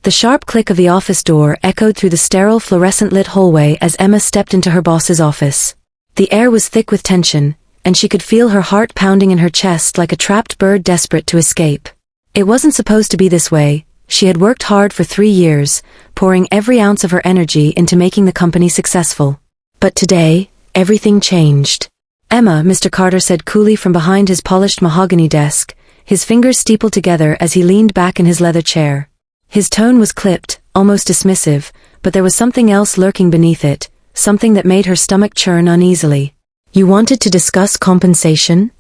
The sharp click of the office door echoed through the sterile fluorescent-lit hallway as Emma stepped into her boss's office. The air was thick with tension, and she could feel her heart pounding in her chest like a trapped bird desperate to escape. It wasn't supposed to be this way. She had worked hard for 3 years, pouring every ounce of her energy into making the company successful. But today, everything changed. "Emma," Mr. Carter said coolly from behind his polished mahogany desk, his fingers steepled together as he leaned back in his leather chair. His tone was clipped, almost dismissive, but there was something else lurking beneath it, something that made her stomach churn uneasily. "You wanted to discuss compensation?"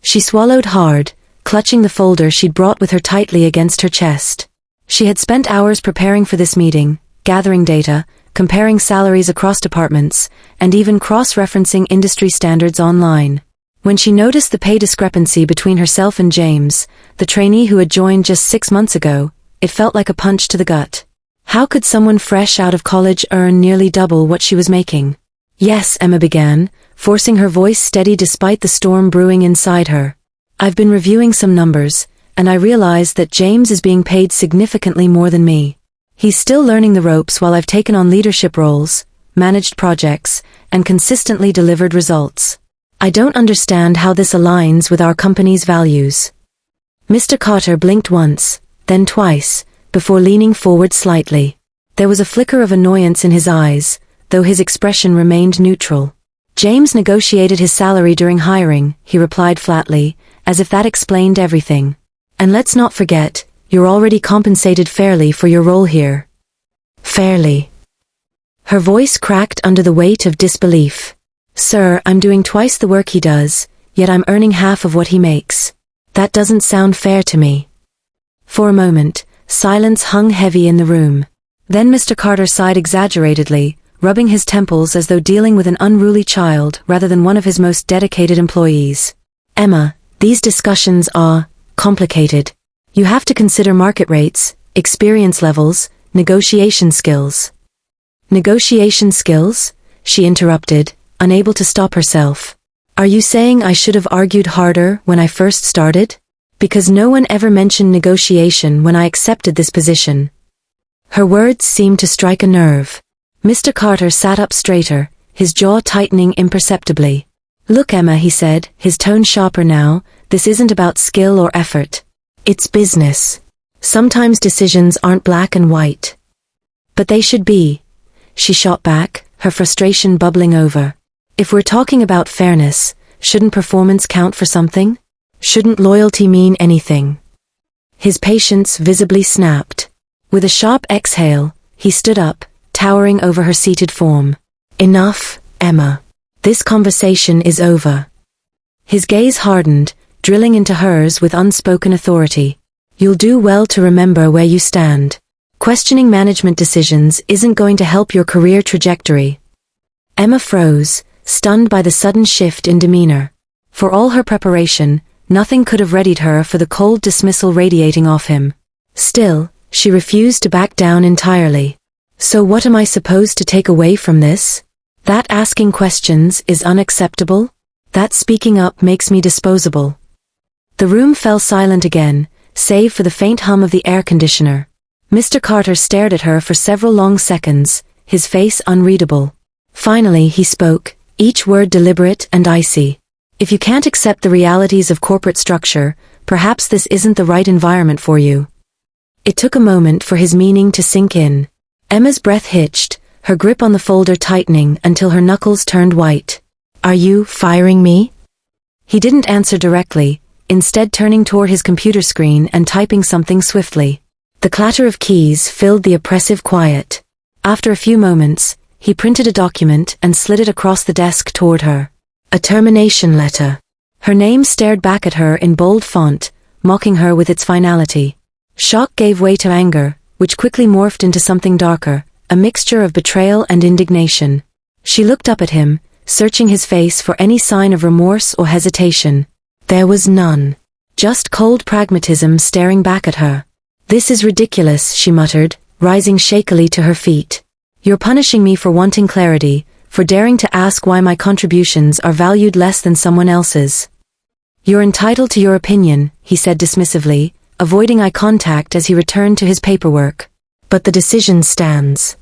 She swallowed hard, clutching the folder she'd brought with her tightly against her chest. She had spent hours preparing for this meeting, gathering data, comparing salaries across departments, and even cross-referencing industry standards online. When she noticed the pay discrepancy between herself and James, the trainee who had joined just 6 months ago, it felt like a punch to the gut. How could someone fresh out of college earn nearly double what she was making? "Yes," Emma began, forcing her voice steady despite the storm brewing inside her. "I've been reviewing some numbers, and I realize that James is being paid significantly more than me. He's still learning the ropes while I've taken on leadership roles, managed projects, and consistently delivered results. I don't understand how this aligns with our company's values." Mr. Carter blinked once, then twice, before leaning forward slightly. There was a flicker of annoyance in his eyes, though his expression remained neutral. "James negotiated his salary during hiring," he replied flatly, as if that explained everything. "And let's not forget, you're already compensated fairly for your role here." "Fairly?" Her voice cracked under the weight of disbelief. "Sir, I'm doing twice the work he does, yet I'm earning half of what he makes. That doesn't sound fair to me." For a moment, silence hung heavy in the room. Then Mr. Carter sighed exaggeratedly, rubbing his temples as though dealing with an unruly child rather than one of his most dedicated employees. "Emma, these discussions are complicated. You have to consider market rates, experience levels, negotiation skills." "Negotiation skills?" she interrupted, unable to stop herself. "Are you saying I should have argued harder when I first started? Because no one ever mentioned negotiation when I accepted this position." Her words seemed to strike a nerve. Mr. Carter sat up straighter, his jaw tightening imperceptibly. "Look, Emma," he said, his tone sharper now, "this isn't about skill or effort. It's business. Sometimes decisions aren't black and white." "But they should be," she shot back, her frustration bubbling over. "If we're talking about fairness, shouldn't performance count for something? Shouldn't loyalty mean anything?" His patience visibly snapped. With a sharp exhale, he stood up, towering over her seated form. "Enough, Emma. This conversation is over." His gaze hardened, drilling into hers with unspoken authority. "You'll do well to remember where you stand. Questioning management decisions isn't going to help your career trajectory." Emma froze, stunned by the sudden shift in demeanor. For all her preparation, nothing could have readied her for the cold dismissal radiating off him. Still, she refused to back down entirely. "So what am I supposed to take away from this? That asking questions is unacceptable? That speaking up makes me disposable?" The room fell silent again, save for the faint hum of the air conditioner. Mr. Carter stared at her for several long seconds, his face unreadable. Finally he spoke, each word deliberate and icy. "If you can't accept the realities of corporate structure, perhaps this isn't the right environment for you." It took a moment for his meaning to sink in. Emma's breath hitched, her grip on the folder tightening until her knuckles turned white. "Are you firing me?" He didn't answer directly, instead turning toward his computer screen and typing something swiftly. The clatter of keys filled the oppressive quiet. After a few moments, he printed a document and slid it across the desk toward her. A termination letter. Her name stared back at her in bold font, mocking her with its finality. Shock gave way to anger, which quickly morphed into something darker, a mixture of betrayal and indignation. She looked up at him, searching his face for any sign of remorse or hesitation. There was none. Just cold pragmatism staring back at her. "This is ridiculous," she muttered, rising shakily to her feet. "You're punishing me for wanting clarity, for daring to ask why my contributions are valued less than someone else's." "You're entitled to your opinion," he said dismissively, avoiding eye contact as he returned to his paperwork. But the decision stands.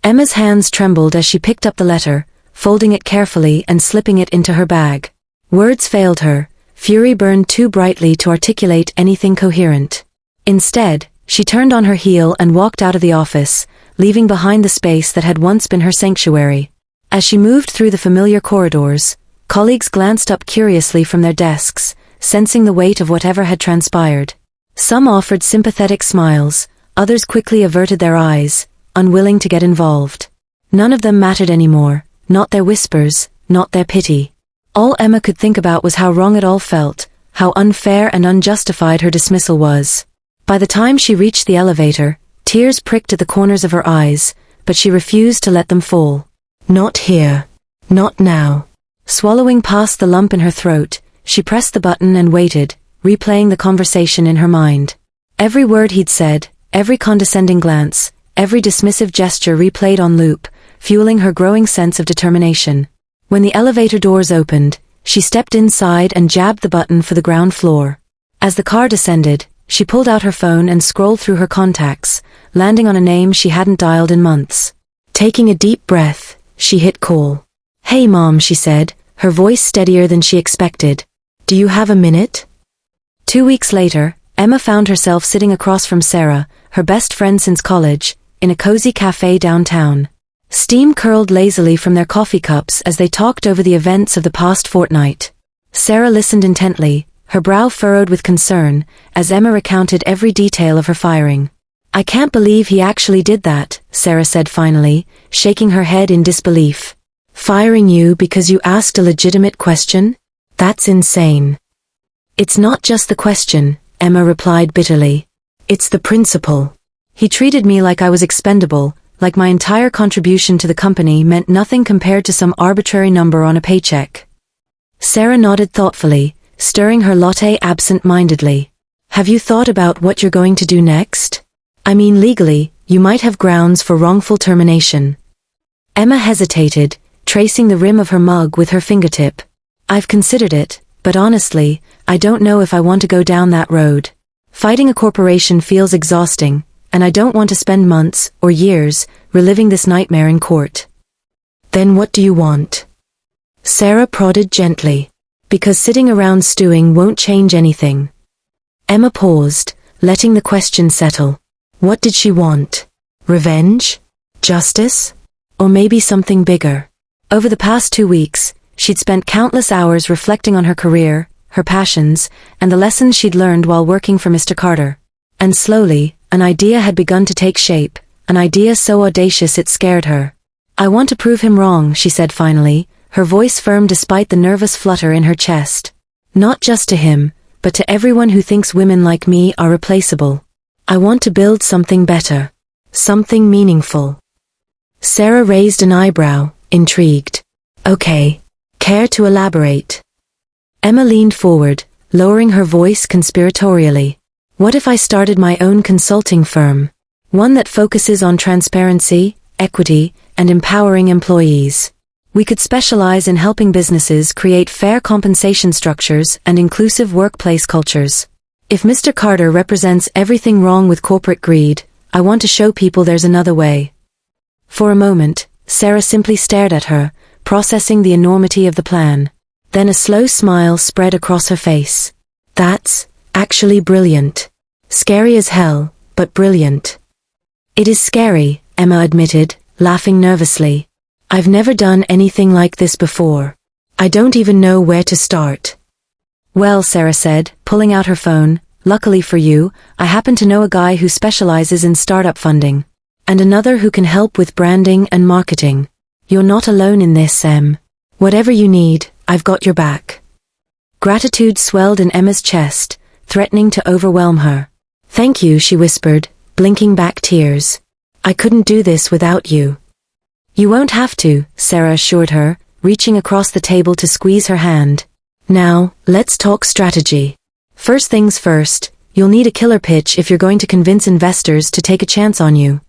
Emma's hands trembled as she picked up the letter, folding it carefully and slipping it into her bag. Words failed her, fury burned too brightly to articulate anything coherent. Instead, she turned on her heel and walked out of the office, leaving behind the space that had once been her sanctuary. As she moved through the familiar corridors, colleagues glanced up curiously from their desks, sensing the weight of whatever had transpired. Some offered sympathetic smiles, others quickly averted their eyes, unwilling to get involved. None of them mattered anymore, not their whispers, not their pity. All Emma could think about was how wrong it all felt, how unfair and unjustified her dismissal was. By the time she reached the elevator, tears pricked at the corners of her eyes, but she refused to let them fall. Not here. Not now. Swallowing past the lump in her throat, she pressed the button and waited, replaying the conversation in her mind. Every word he'd said, every condescending glance, every dismissive gesture replayed on loop, fueling her growing sense of determination. When the elevator doors opened, she stepped inside and jabbed the button for the ground floor. As the car descended, she pulled out her phone and scrolled through her contacts, landing on a name she hadn't dialed in months. Taking a deep breath, she hit call. "Hey Mom," she said, her voice steadier than she expected. "Do you have a minute?" 2 weeks later, Emma found herself sitting across from Sarah, her best friend since college, in a cozy cafe downtown. Steam curled lazily from their coffee cups as they talked over the events of the past fortnight. Sarah listened intently, her brow furrowed with concern, as Emma recounted every detail of her firing. "I can't believe he actually did that," Sarah said finally, shaking her head in disbelief. "Firing you because you asked a legitimate question? That's insane." "It's not just the question," Emma replied bitterly. "It's the principle. He treated me like I was expendable, like my entire contribution to the company meant nothing compared to some arbitrary number on a paycheck." Sarah nodded thoughtfully, stirring her latte absent-mindedly. "Have you thought about what you're going to do next? I mean legally, you might have grounds for wrongful termination." Emma hesitated, tracing the rim of her mug with her fingertip. "I've considered it, but honestly, I don't know if I want to go down that road. Fighting a corporation feels exhausting, and I don't want to spend months, or years, reliving this nightmare in court." "Then what do you want?" Sarah prodded gently. "Because sitting around stewing won't change anything." Emma paused, letting the question settle. What did she want? Revenge? Justice? Or maybe something bigger? Over the past 2 weeks, she'd spent countless hours reflecting on her career, her passions, and the lessons she'd learned while working for Mr. Carter. And slowly, an idea had begun to take shape, an idea so audacious it scared her. "I want to prove him wrong," she said finally, her voice firm despite the nervous flutter in her chest. "Not just to him, but to everyone who thinks women like me are replaceable. I want to build something better. Something meaningful." Sarah raised an eyebrow, intrigued. "Okay. Care to elaborate?" Emma leaned forward, lowering her voice conspiratorially. "What if I started my own consulting firm? One that focuses on transparency, equity, and empowering employees. We could specialize in helping businesses create fair compensation structures and inclusive workplace cultures. If Mr. Carter represents everything wrong with corporate greed, I want to show people there's another way." For a moment, Sarah simply stared at her, processing the enormity of the plan. Then a slow smile spread across her face. "That's actually brilliant. Scary as hell, but brilliant." "It is scary," Emma admitted, laughing nervously. "I've never done anything like this before. I don't even know where to start." "Well," Sarah said, pulling out her phone, "luckily for you, I happen to know a guy who specializes in startup funding. And another who can help with branding and marketing. You're not alone in this, Em. Whatever you need, I've got your back." Gratitude swelled in Emma's chest, threatening to overwhelm her. "Thank you," she whispered, blinking back tears. "I couldn't do this without you." "You won't have to," Sarah assured her, reaching across the table to squeeze her hand. "Now, let's talk strategy. First things first, you'll need a killer pitch if you're going to convince investors to take a chance on you."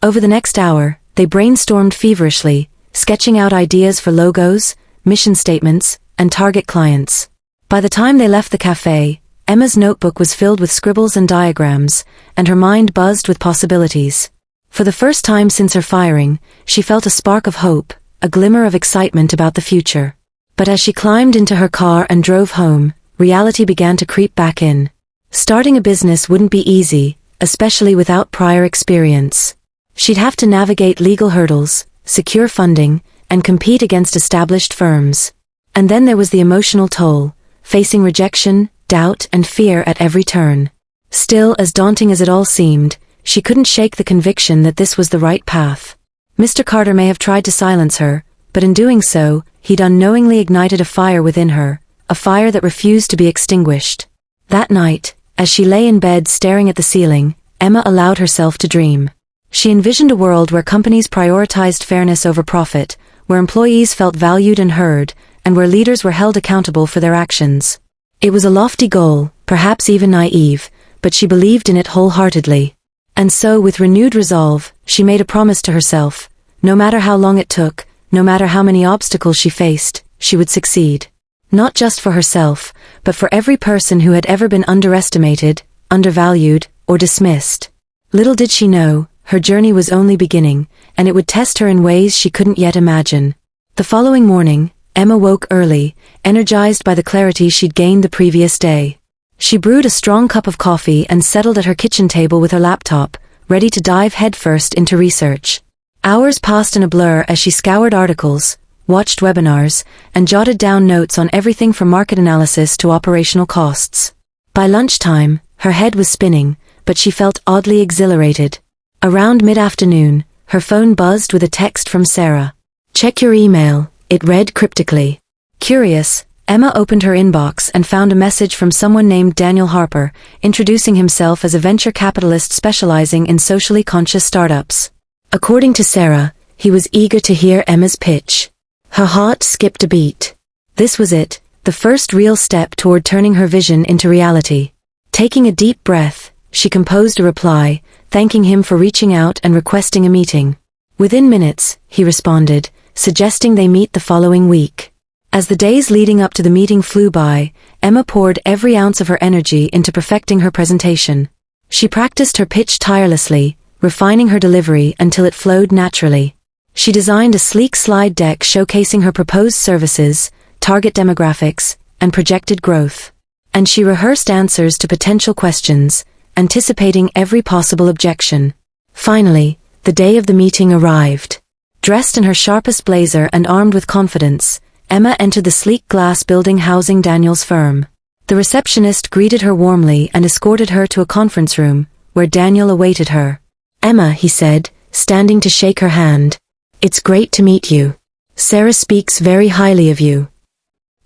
Over the next hour, they brainstormed feverishly, sketching out ideas for logos, mission statements, and target clients. By the time they left the cafe, Emma's notebook was filled with scribbles and diagrams, and her mind buzzed with possibilities. For the first time since her firing, she felt a spark of hope, a glimmer of excitement about the future. But as she climbed into her car and drove home, reality began to creep back in. Starting a business wouldn't be easy, especially without prior experience. She'd have to navigate legal hurdles, secure funding, and compete against established firms. And then there was the emotional toll, facing rejection, doubt, and fear at every turn. Still, as daunting as it all seemed, she couldn't shake the conviction that this was the right path. Mr. Carter may have tried to silence her, but in doing so, he'd unknowingly ignited a fire within her, a fire that refused to be extinguished. That night, as she lay in bed staring at the ceiling, Emma allowed herself to dream. She envisioned a world where companies prioritized fairness over profit, where employees felt valued and heard, and where leaders were held accountable for their actions. It was a lofty goal, perhaps even naive, but she believed in it wholeheartedly. And so, with renewed resolve, she made a promise to herself: no matter how long it took, no matter how many obstacles she faced, she would succeed. Not just for herself, but for every person who had ever been underestimated, undervalued, or dismissed. Little did she know, her journey was only beginning, and it would test her in ways she couldn't yet imagine. The following morning, Emma woke early, energized by the clarity she'd gained the previous day. She brewed a strong cup of coffee and settled at her kitchen table with her laptop, ready to dive headfirst into research. Hours passed in a blur as she scoured articles, watched webinars, and jotted down notes on everything from market analysis to operational costs. By lunchtime, her head was spinning, but she felt oddly exhilarated. Around mid-afternoon, her phone buzzed with a text from Sarah. "Check your email," it read cryptically. Curious, Emma opened her inbox and found a message from someone named Daniel Harper, introducing himself as a venture capitalist specializing in socially conscious startups. According to Sarah, he was eager to hear Emma's pitch. Her heart skipped a beat. This was it, the first real step toward turning her vision into reality. Taking a deep breath, she composed a reply, thanking him for reaching out and requesting a meeting. Within minutes, he responded, suggesting they meet the following week. As the days leading up to the meeting flew by, Emma poured every ounce of her energy into perfecting her presentation. She practiced her pitch tirelessly, refining her delivery until it flowed naturally. She designed a sleek slide deck showcasing her proposed services, target demographics, and projected growth. And she rehearsed answers to potential questions, anticipating every possible objection. Finally, the day of the meeting arrived. Dressed in her sharpest blazer and armed with confidence, Emma entered the sleek glass building housing Daniel's firm. The receptionist greeted her warmly and escorted her to a conference room, where Daniel awaited her. "Emma," he said, standing to shake her hand. "It's great to meet you. Sarah speaks very highly of you."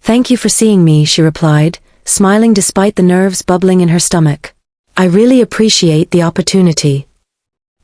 "Thank you for seeing me," she replied, smiling despite the nerves bubbling in her stomach. "I really appreciate the opportunity."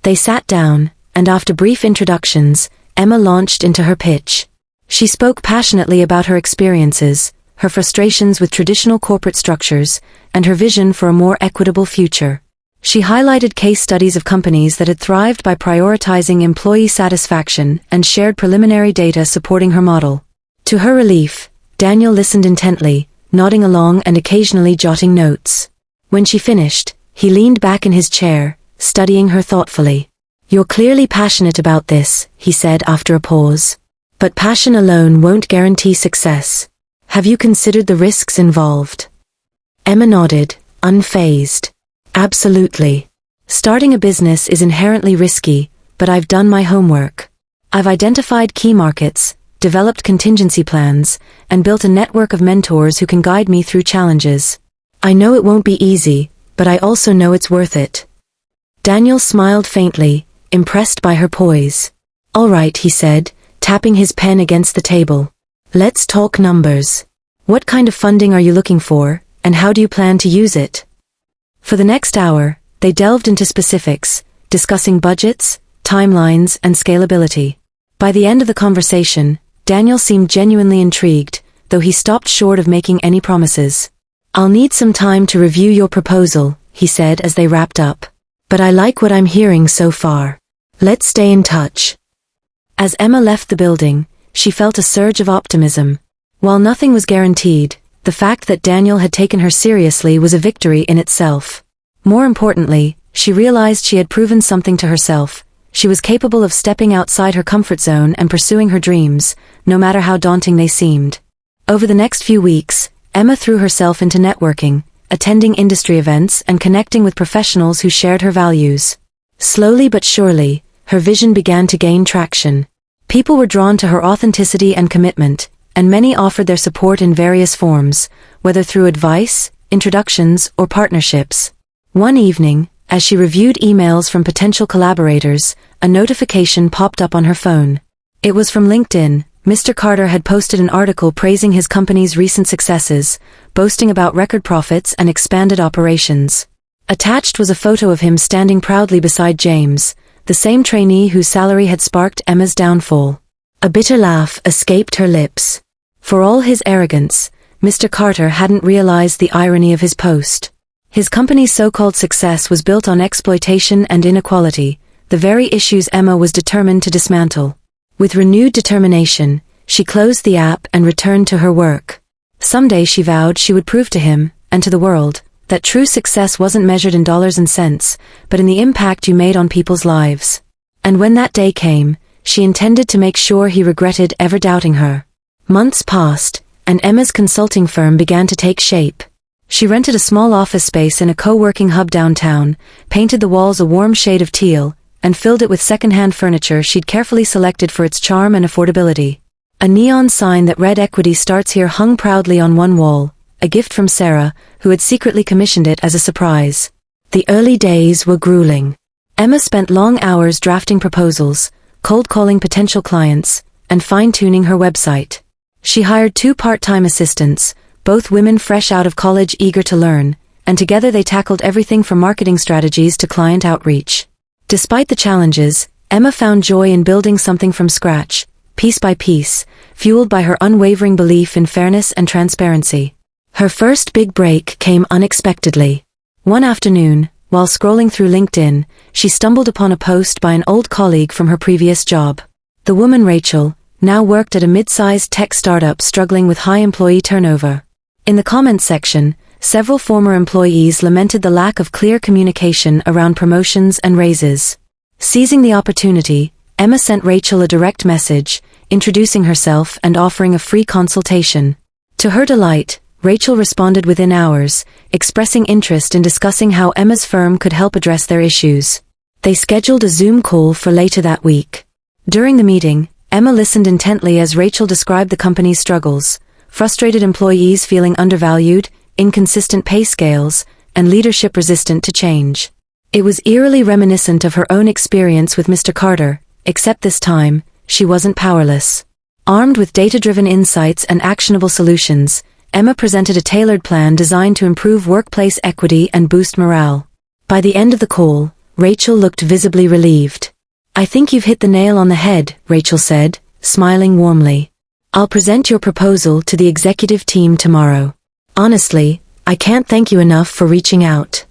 They sat down, and after brief introductions, Emma launched into her pitch. She spoke passionately about her experiences, her frustrations with traditional corporate structures, and her vision for a more equitable future. She highlighted case studies of companies that had thrived by prioritizing employee satisfaction and shared preliminary data supporting her model. To her relief, Daniel listened intently, nodding along and occasionally jotting notes. When she finished, he leaned back in his chair, studying her thoughtfully. "You're clearly passionate about this," he said after a pause. "But passion alone won't guarantee success. Have you considered the risks involved?" Emma nodded, unfazed. "Absolutely. Starting a business is inherently risky, but I've done my homework. I've identified key markets, developed contingency plans, and built a network of mentors who can guide me through challenges. I know it won't be easy, but I also know it's worth it." Daniel smiled faintly, impressed by her poise. "All right," he said, tapping his pen against the table. "Let's talk numbers. What kind of funding are you looking for, and how do you plan to use it?" For the next hour, they delved into specifics, discussing budgets, timelines, and scalability. By the end of the conversation, Daniel seemed genuinely intrigued, though he stopped short of making any promises. "I'll need some time to review your proposal," he said as they wrapped up. "But I like what I'm hearing so far. Let's stay in touch." As Emma left the building, she felt a surge of optimism. While nothing was guaranteed, The fact that Daniel had taken her seriously was a victory in itself. More importantly, she realized she had proven something to herself. She was capable of stepping outside her comfort zone and pursuing her dreams, no matter how daunting they seemed. Over the next few weeks, Emma threw herself into networking, attending industry events and connecting with professionals who shared her values. Slowly but surely, her vision began to gain traction. People were drawn to her authenticity and commitment, and many offered their support in various forms, whether through advice, introductions, or partnerships. One evening, as she reviewed emails from potential collaborators, a notification popped up on her phone. It was from LinkedIn. Mr. Carter had posted an article praising his company's recent successes, boasting about record profits and expanded operations. Attached was a photo of him standing proudly beside James, the same trainee whose salary had sparked Emma's downfall. A bitter laugh escaped her lips. For all his arrogance, Mr. Carter hadn't realized the irony of his post. His company's so-called success was built on exploitation and inequality, the very issues Emma was determined to dismantle. With renewed determination, she closed the app and returned to her work. Someday she vowed she would prove to him, and to the world, that true success wasn't measured in dollars and cents, but in the impact you made on people's lives. And when that day came, she intended to make sure he regretted ever doubting her. Months passed, and Emma's consulting firm began to take shape. She rented a small office space in a co-working hub downtown, painted the walls a warm shade of teal, and filled it with second-hand furniture she'd carefully selected for its charm and affordability. A neon sign that read "Equity starts here" hung proudly on one wall, a gift from Sarah, who had secretly commissioned it as a surprise. The early days were grueling. Emma spent long hours drafting proposals, cold-calling potential clients, and fine-tuning her website. She hired 2 part-time assistants, both women fresh out of college eager to learn, and together they tackled everything from marketing strategies to client outreach. Despite the challenges, Emma found joy in building something from scratch, piece by piece, fueled by her unwavering belief in fairness and transparency. Her first big break came unexpectedly. One afternoon, while scrolling through LinkedIn, she stumbled upon a post by an old colleague from her previous job. The woman, Rachel, now worked at a mid-sized tech startup struggling with high employee turnover. In the comments section, several former employees lamented the lack of clear communication around promotions and raises. Seizing the opportunity, Emma sent Rachel a direct message, introducing herself and offering a free consultation. To her delight, Rachel responded within hours, expressing interest in discussing how Emma's firm could help address their issues. They scheduled a Zoom call for later that week. During the meeting, Emma listened intently as Rachel described the company's struggles, frustrated employees feeling undervalued, inconsistent pay scales, and leadership resistant to change. It was eerily reminiscent of her own experience with Mr. Carter, except this time, she wasn't powerless. Armed with data-driven insights and actionable solutions, Emma presented a tailored plan designed to improve workplace equity and boost morale. By the end of the call, Rachel looked visibly relieved. "I think you've hit the nail on the head," Rachel said, smiling warmly. "I'll present your proposal to the executive team tomorrow. Honestly, I can't thank you enough for reaching out."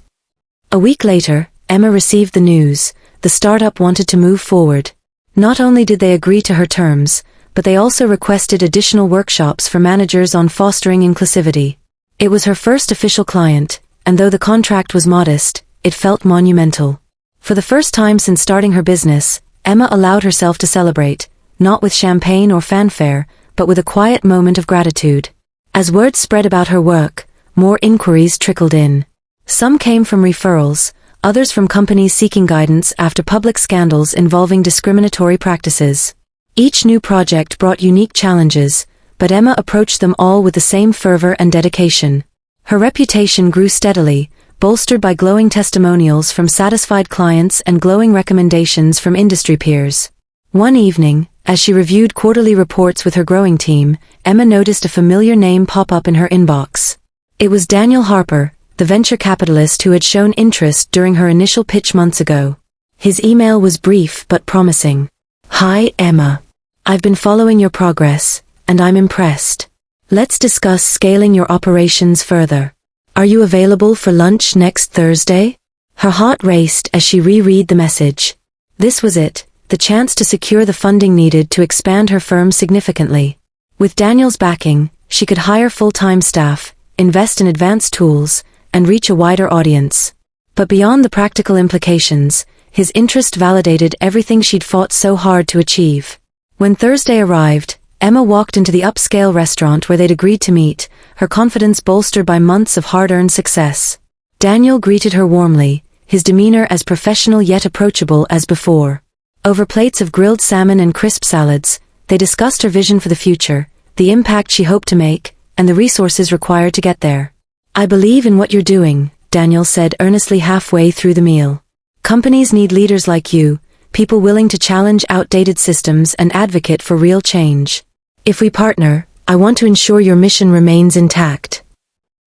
A week later, Emma received the news. The startup wanted to move forward. Not only did they agree to her terms, but they also requested additional workshops for managers on fostering inclusivity. It was her first official client, and though the contract was modest, it felt monumental. For the first time since starting her business, Emma allowed herself to celebrate, not with champagne or fanfare, but with a quiet moment of gratitude. As word spread about her work, more inquiries trickled in. Some came from referrals, others from companies seeking guidance after public scandals involving discriminatory practices. Each new project brought unique challenges, but Emma approached them all with the same fervor and dedication. Her reputation grew steadily, bolstered by glowing testimonials from satisfied clients and glowing recommendations from industry peers. One evening, as she reviewed quarterly reports with her growing team, Emma noticed a familiar name pop up in her inbox. It was Daniel Harper, the venture capitalist who had shown interest during her initial pitch months ago. His email was brief but promising. "Hi, Emma. I've been following your progress, and I'm impressed. Let's discuss scaling your operations further. Are you available for lunch next Thursday?" Her heart raced as she reread the message. This was it, the chance to secure the funding needed to expand her firm significantly. With Daniel's backing, she could hire full-time staff, invest in advanced tools, and reach a wider audience. But beyond the practical implications, his interest validated everything she'd fought so hard to achieve. When Thursday arrived, Emma walked into the upscale restaurant where they'd agreed to meet, her confidence bolstered by months of hard-earned success. Daniel greeted her warmly, his demeanor as professional yet approachable as before. Over plates of grilled salmon and crisp salads, they discussed her vision for the future, the impact she hoped to make, and the resources required to get there. "I believe in what you're doing," Daniel said earnestly halfway through the meal. "Companies need leaders like you, people willing to challenge outdated systems and advocate for real change. If we partner, I want to ensure your mission remains intact."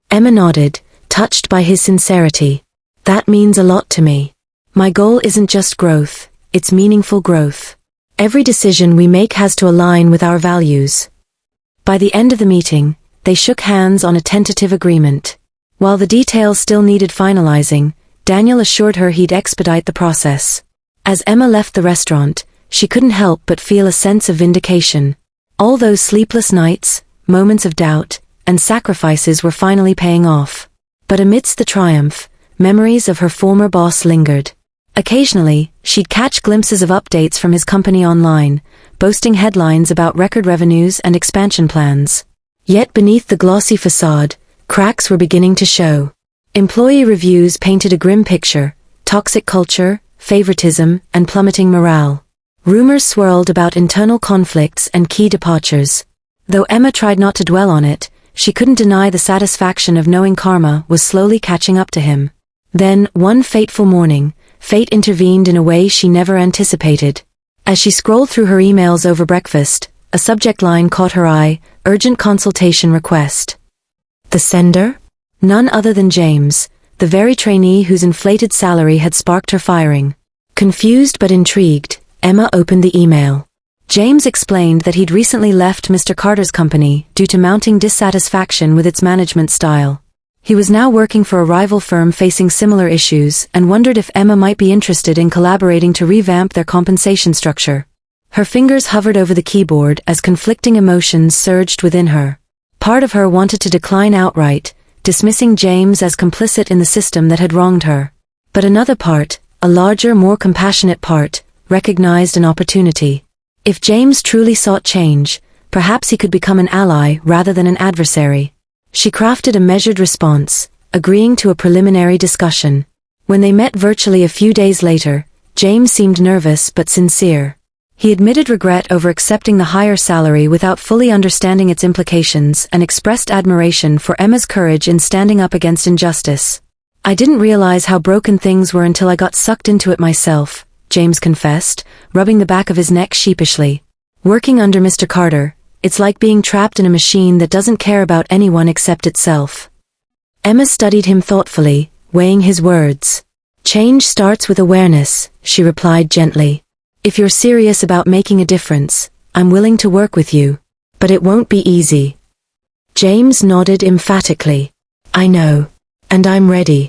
Emma nodded, touched by his sincerity. "That means a lot to me. My goal isn't just growth, it's meaningful growth. Every decision we make has to align with our values." By the end of the meeting, they shook hands on a tentative agreement. While the details still needed finalizing, Daniel assured her he'd expedite the process. As Emma left the restaurant, she couldn't help but feel a sense of vindication. All those sleepless nights, moments of doubt, and sacrifices were finally paying off. But amidst the triumph, memories of her former boss lingered. Occasionally, she'd catch glimpses of updates from his company online, boasting headlines about record revenues and expansion plans. Yet beneath the glossy facade, cracks were beginning to show. Employee reviews painted a grim picture: toxic culture, favoritism, and plummeting morale. Rumors swirled about internal conflicts and key departures. Though Emma tried not to dwell on it, she couldn't deny the satisfaction of knowing karma was slowly catching up to him. Then, one fateful morning, fate intervened in a way she never anticipated. As she scrolled through her emails over breakfast, a subject line caught her eye: urgent consultation request. The sender? None other than James, the very trainee whose inflated salary had sparked her firing. Confused but intrigued, Emma opened the email. James explained that he'd recently left Mr. Carter's company due to mounting dissatisfaction with its management style. He was now working for a rival firm facing similar issues and wondered if Emma might be interested in collaborating to revamp their compensation structure. Her fingers hovered over the keyboard as conflicting emotions surged within her. Part of her wanted to decline outright, dismissing James as complicit in the system that had wronged her. But another part, a larger, more compassionate part, recognized an opportunity. If James truly sought change, perhaps he could become an ally rather than an adversary. She crafted a measured response, agreeing to a preliminary discussion. When they met virtually a few days later, James seemed nervous but sincere. He admitted regret over accepting the higher salary without fully understanding its implications and expressed admiration for Emma's courage in standing up against injustice. "I didn't realize how broken things were until I got sucked into it myself," James confessed, rubbing the back of his neck sheepishly. "Working under Mr. Carter, it's like being trapped in a machine that doesn't care about anyone except itself." Emma studied him thoughtfully, weighing his words. "Change starts with awareness," she replied gently. "If you're serious about making a difference, I'm willing to work with you. But it won't be easy." James nodded emphatically. "I know. And I'm ready."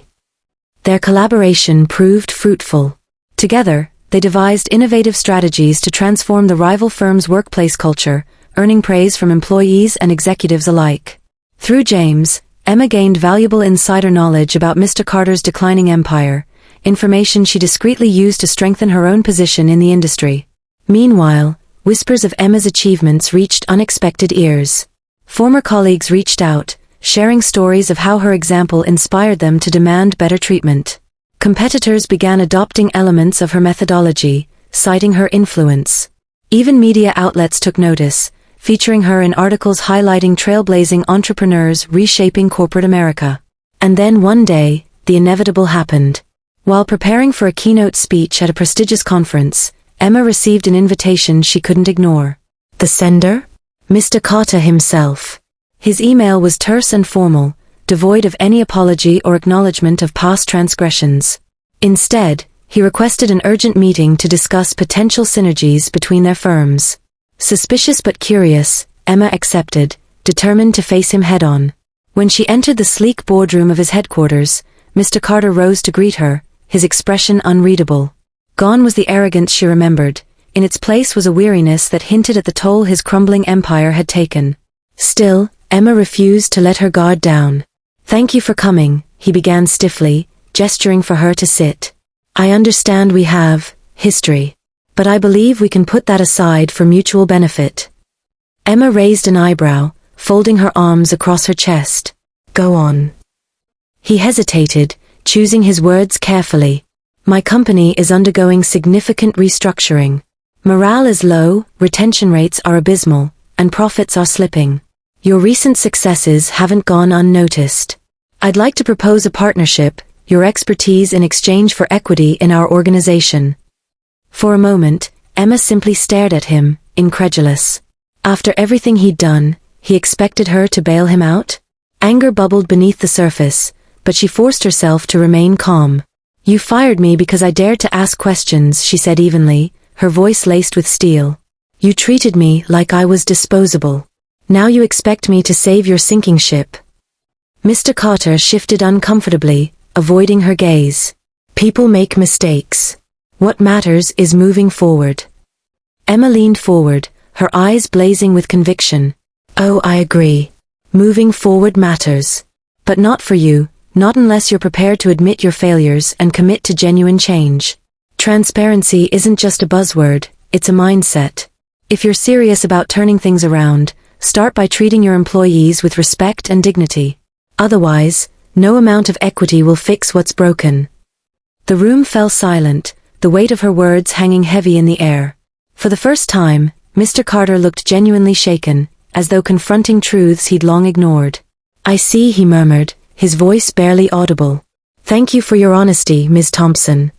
Their collaboration proved fruitful. Together, they devised innovative strategies to transform the rival firm's workplace culture, earning praise from employees and executives alike. Through James, Emma gained valuable insider knowledge about Mr. Carter's declining empire, information she discreetly used to strengthen her own position in the industry. Meanwhile, whispers of Emma's achievements reached unexpected ears. Former colleagues reached out, sharing stories of how her example inspired them to demand better treatment. Competitors began adopting elements of her methodology, citing her influence. Even media outlets took notice, featuring her in articles highlighting trailblazing entrepreneurs reshaping corporate America. And then one day, the inevitable happened. While preparing for a keynote speech at a prestigious conference, Emma received an invitation she couldn't ignore. The sender? Mr. Carter himself. His email was terse and formal, devoid of any apology or acknowledgement of past transgressions. Instead, he requested an urgent meeting to discuss potential synergies between their firms. Suspicious but curious, Emma accepted, determined to face him head-on. When she entered the sleek boardroom of his headquarters, Mr. Carter rose to greet her, his expression unreadable. Gone was the arrogance she remembered. In its place was a weariness that hinted at the toll his crumbling empire had taken. Still, Emma refused to let her guard down. "Thank you for coming," he began stiffly, gesturing for her to sit. "I understand we have history, but I believe we can put that aside for mutual benefit." Emma raised an eyebrow, folding her arms across her chest. "Go on." He hesitated, choosing his words carefully. "My company is undergoing significant restructuring. Morale is low, retention rates are abysmal, and profits are slipping. Your recent successes haven't gone unnoticed. I'd like to propose a partnership, your expertise in exchange for equity in our organization." For a moment, Emma simply stared at him, incredulous. After everything he'd done, he expected her to bail him out? Anger bubbled beneath the surface, but she forced herself to remain calm. "You fired me because I dared to ask questions," she said evenly, her voice laced with steel. "You treated me like I was disposable. Now you expect me to save your sinking ship." Mr. Carter shifted uncomfortably, avoiding her gaze. "People make mistakes. What matters is moving forward." Emma leaned forward, her eyes blazing with conviction. "Oh, I agree. Moving forward matters. But not for you, not unless you're prepared to admit your failures and commit to genuine change. Transparency isn't just a buzzword, it's a mindset. If you're serious about turning things around, start by treating your employees with respect and dignity. Otherwise, no amount of equity will fix what's broken." The room fell silent, the weight of her words hanging heavy in the air. For the first time, Mr. Carter looked genuinely shaken, as though confronting truths he'd long ignored. "I see," he murmured, his voice barely audible. "Thank you for your honesty, Ms. Thompson."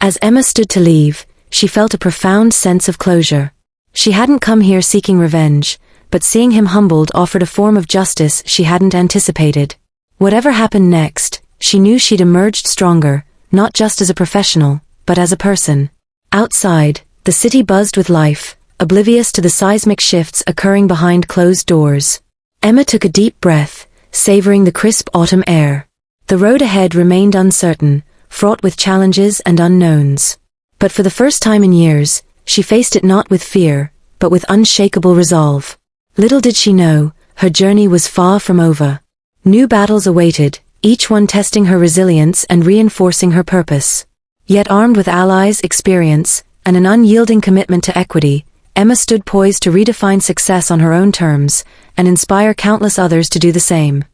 As Emma stood to leave, she felt a profound sense of closure. She hadn't come here seeking revenge, but seeing him humbled offered a form of justice she hadn't anticipated. Whatever happened next, she knew she'd emerged stronger, not just as a professional, but as a person. Outside, the city buzzed with life, oblivious to the seismic shifts occurring behind closed doors. Emma took a deep breath, savoring the crisp autumn air. The road ahead remained uncertain, fraught with challenges and unknowns. But for the first time in years, she faced it not with fear, but with unshakable resolve. Little did she know, her journey was far from over. New battles awaited, each one testing her resilience and reinforcing her purpose. Yet armed with allies, experience, and an unyielding commitment to equity, Emma stood poised to redefine success on her own terms, and inspire countless others to do the same.